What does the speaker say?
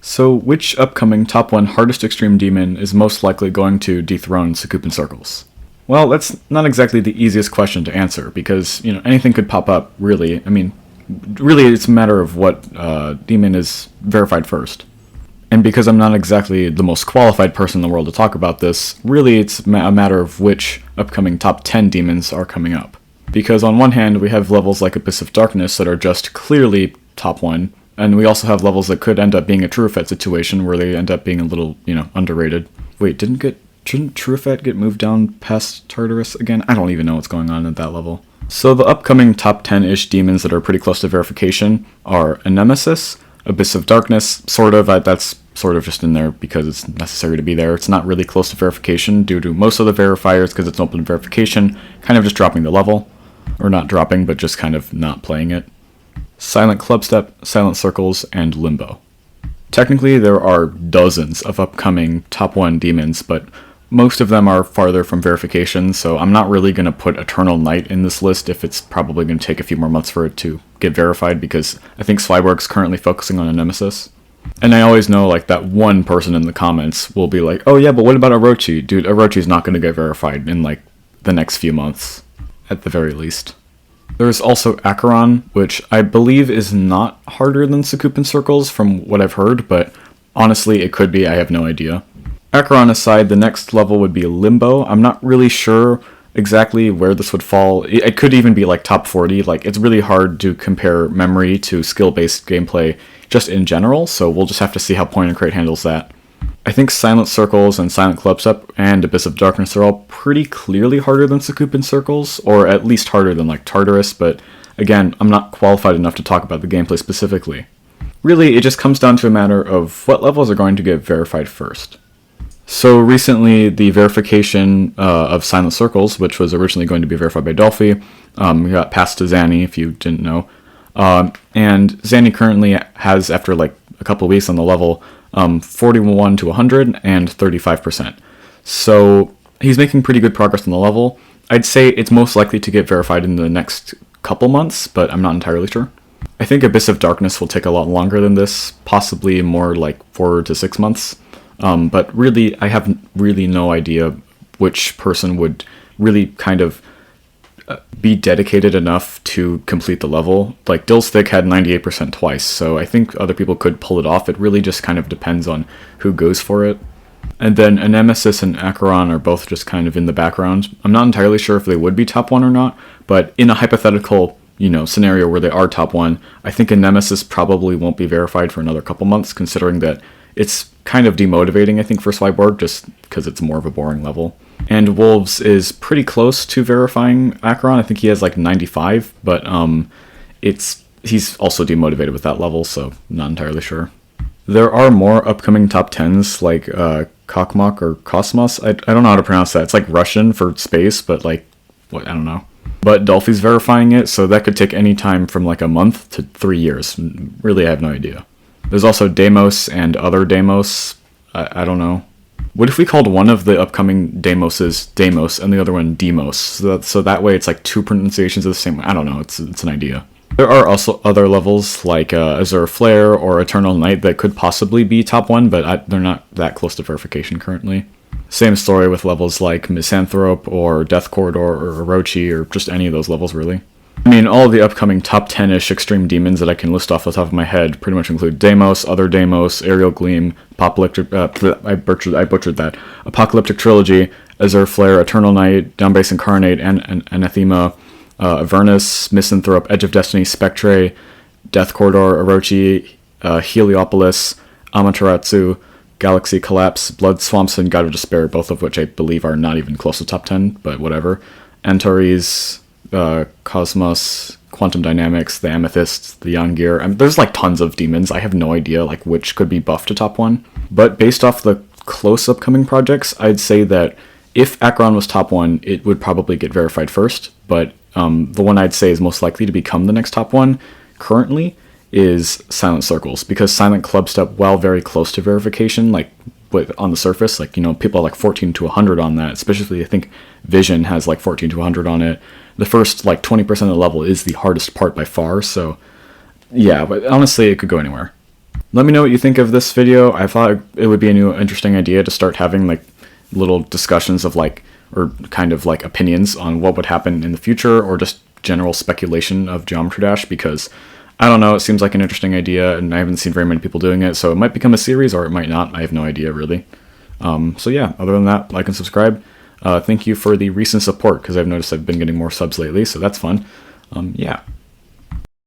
So, which upcoming top 1 hardest extreme demon is most likely going to dethrone Sakupen Circles? Well, that's not exactly the easiest question to answer, because, anything could pop up, really. I mean, really it's a matter of what demon is verified first. And because I'm not exactly the most qualified person in the world to talk about this, really it's a matter of which upcoming top 10 demons are coming up. Because on one hand, we have levels like Abyss of Darkness that are just clearly top 1, and we also have levels that could end up being a True Effect situation where they end up being a little, underrated. Wait, shouldn't True Effect get moved down past Tartarus again? I don't even know what's going on at that level. So the upcoming top 10-ish demons that are pretty close to verification are a Nemesis, Abyss of Darkness, sort of, that's sort of just in there because it's necessary to be there. It's not really close to verification due to most of the verifiers, because it's open verification, kind of just dropping the level. Or not dropping, but just kind of not playing it. Silent Clubstep, Silent Circles, and Limbo. Technically, there are dozens of upcoming top 1 demons, but most of them are farther from verification, so I'm not really going to put Eternal Night in this list if it's probably going to take a few more months for it to get verified, because I think Slyborg's currently focusing on a Nemesis. And I always know, that one person in the comments will be like, oh yeah, but what about Orochi? Dude, Orochi's not going to get verified in, the next few months, at the very least. There's also Acheron, which I believe is not harder than Sakupen Circles from what I've heard, but honestly, it could be, I have no idea. Acheron aside, the next level would be Limbo. I'm not really sure exactly where this would fall. It could even be top 40. It's really hard to compare memory to skill-based gameplay just in general, so we'll just have to see how Point and Crate handles that. I think Silent Circles and Silent Clubstep and Abyss of Darkness are all pretty clearly harder than Sakupen Circles, or at least harder than Tartarus, but again, I'm not qualified enough to talk about the gameplay specifically. Really, it just comes down to a matter of what levels are going to get verified first. So recently, the verification of Silent Circles, which was originally going to be verified by Dolphy, got passed to Zanny, if you didn't know. And Zanny currently has, after a couple weeks on the level, 41 to 100 and 35%. So he's making pretty good progress on the level. I'd say it's most likely to get verified in the next couple months, but I'm not entirely sure. I think Abyss of Darkness will take a lot longer than this, possibly more 4 to 6 months. But really, I have really no idea which person would really kind of be dedicated enough to complete the level. Dill's Thick had 98% twice, so I think other people could pull it off. It really just kind of depends on who goes for it. And then a Nemesis and Acheron are both just kind of in the background. I'm not entirely sure if they would be top 1 or not, but in a hypothetical, scenario where they are top 1, I think a Nemesis probably won't be verified for another couple months, considering that it's kind of demotivating, I think, for Slyborg, just because it's more of a boring level. And Wolves is pretty close to verifying Acheron. I think he has 95, but he's also demotivated with that level, so not entirely sure. There are more upcoming top 10s, like Kokmok or Kosmos. I don't know how to pronounce that. It's Russian for space, but I don't know. But Dolphy's verifying it, so that could take any time from a month to 3 years. Really, I have no idea. There's also Deimos and other Deimos. I don't know. What if we called one of the upcoming Deimoses Deimos and the other one Demos? So that way it's two pronunciations of the same. I don't know. It's an idea. There are also other levels like Azure Flare or Eternal Night that could possibly be top 1, but they're not that close to verification currently. Same story with levels like Misanthrope or Death Corridor or Orochi or just any of those levels, really. I mean, all of the upcoming top 10-ish extreme demons that I can list off the top of my head pretty much include Deimos, other Deimos, Aerial Gleam, Apocalyptic, I butchered that, Apocalyptic Trilogy, Azure Flare, Eternal Night, Downbase Incarnate, and Anathema, Avernus, Misanthrope, Edge of Destiny, Spectre, Death Corridor, Orochi, Heliopolis, Amaterasu, Galaxy Collapse, Blood Swamps, and God of Despair, both of which I believe are not even close to top 10, but whatever. Antares, Cosmos, Quantum Dynamics, the Amethyst, the Yangir. There's tons of demons. I have no idea which could be buffed to top 1. But based off the close upcoming projects, I'd say that if Acheron was top 1, it would probably get verified first. But the one I'd say is most likely to become the next top 1 currently is Silent Circles, because Silent Clubstep, while very close to verification, on the surface, people are 14 to 100 on that. Especially, I think Vision has 14 to 100 on it. The first 20% of the level is the hardest part by far, so yeah, but honestly it could go anywhere. Let me know what you think of this video. I thought it would be a new interesting idea to start having like little discussions of like, or kind of like opinions on what would happen in the future, or just general speculation of Geometry Dash, because I don't know, it seems like an interesting idea and I haven't seen very many people doing it, so it might become a series or it might not. I have no idea really. So yeah, other than that, like and subscribe. Thank you for the recent support, because I've noticed I've been getting more subs lately, so that's fun. Yeah.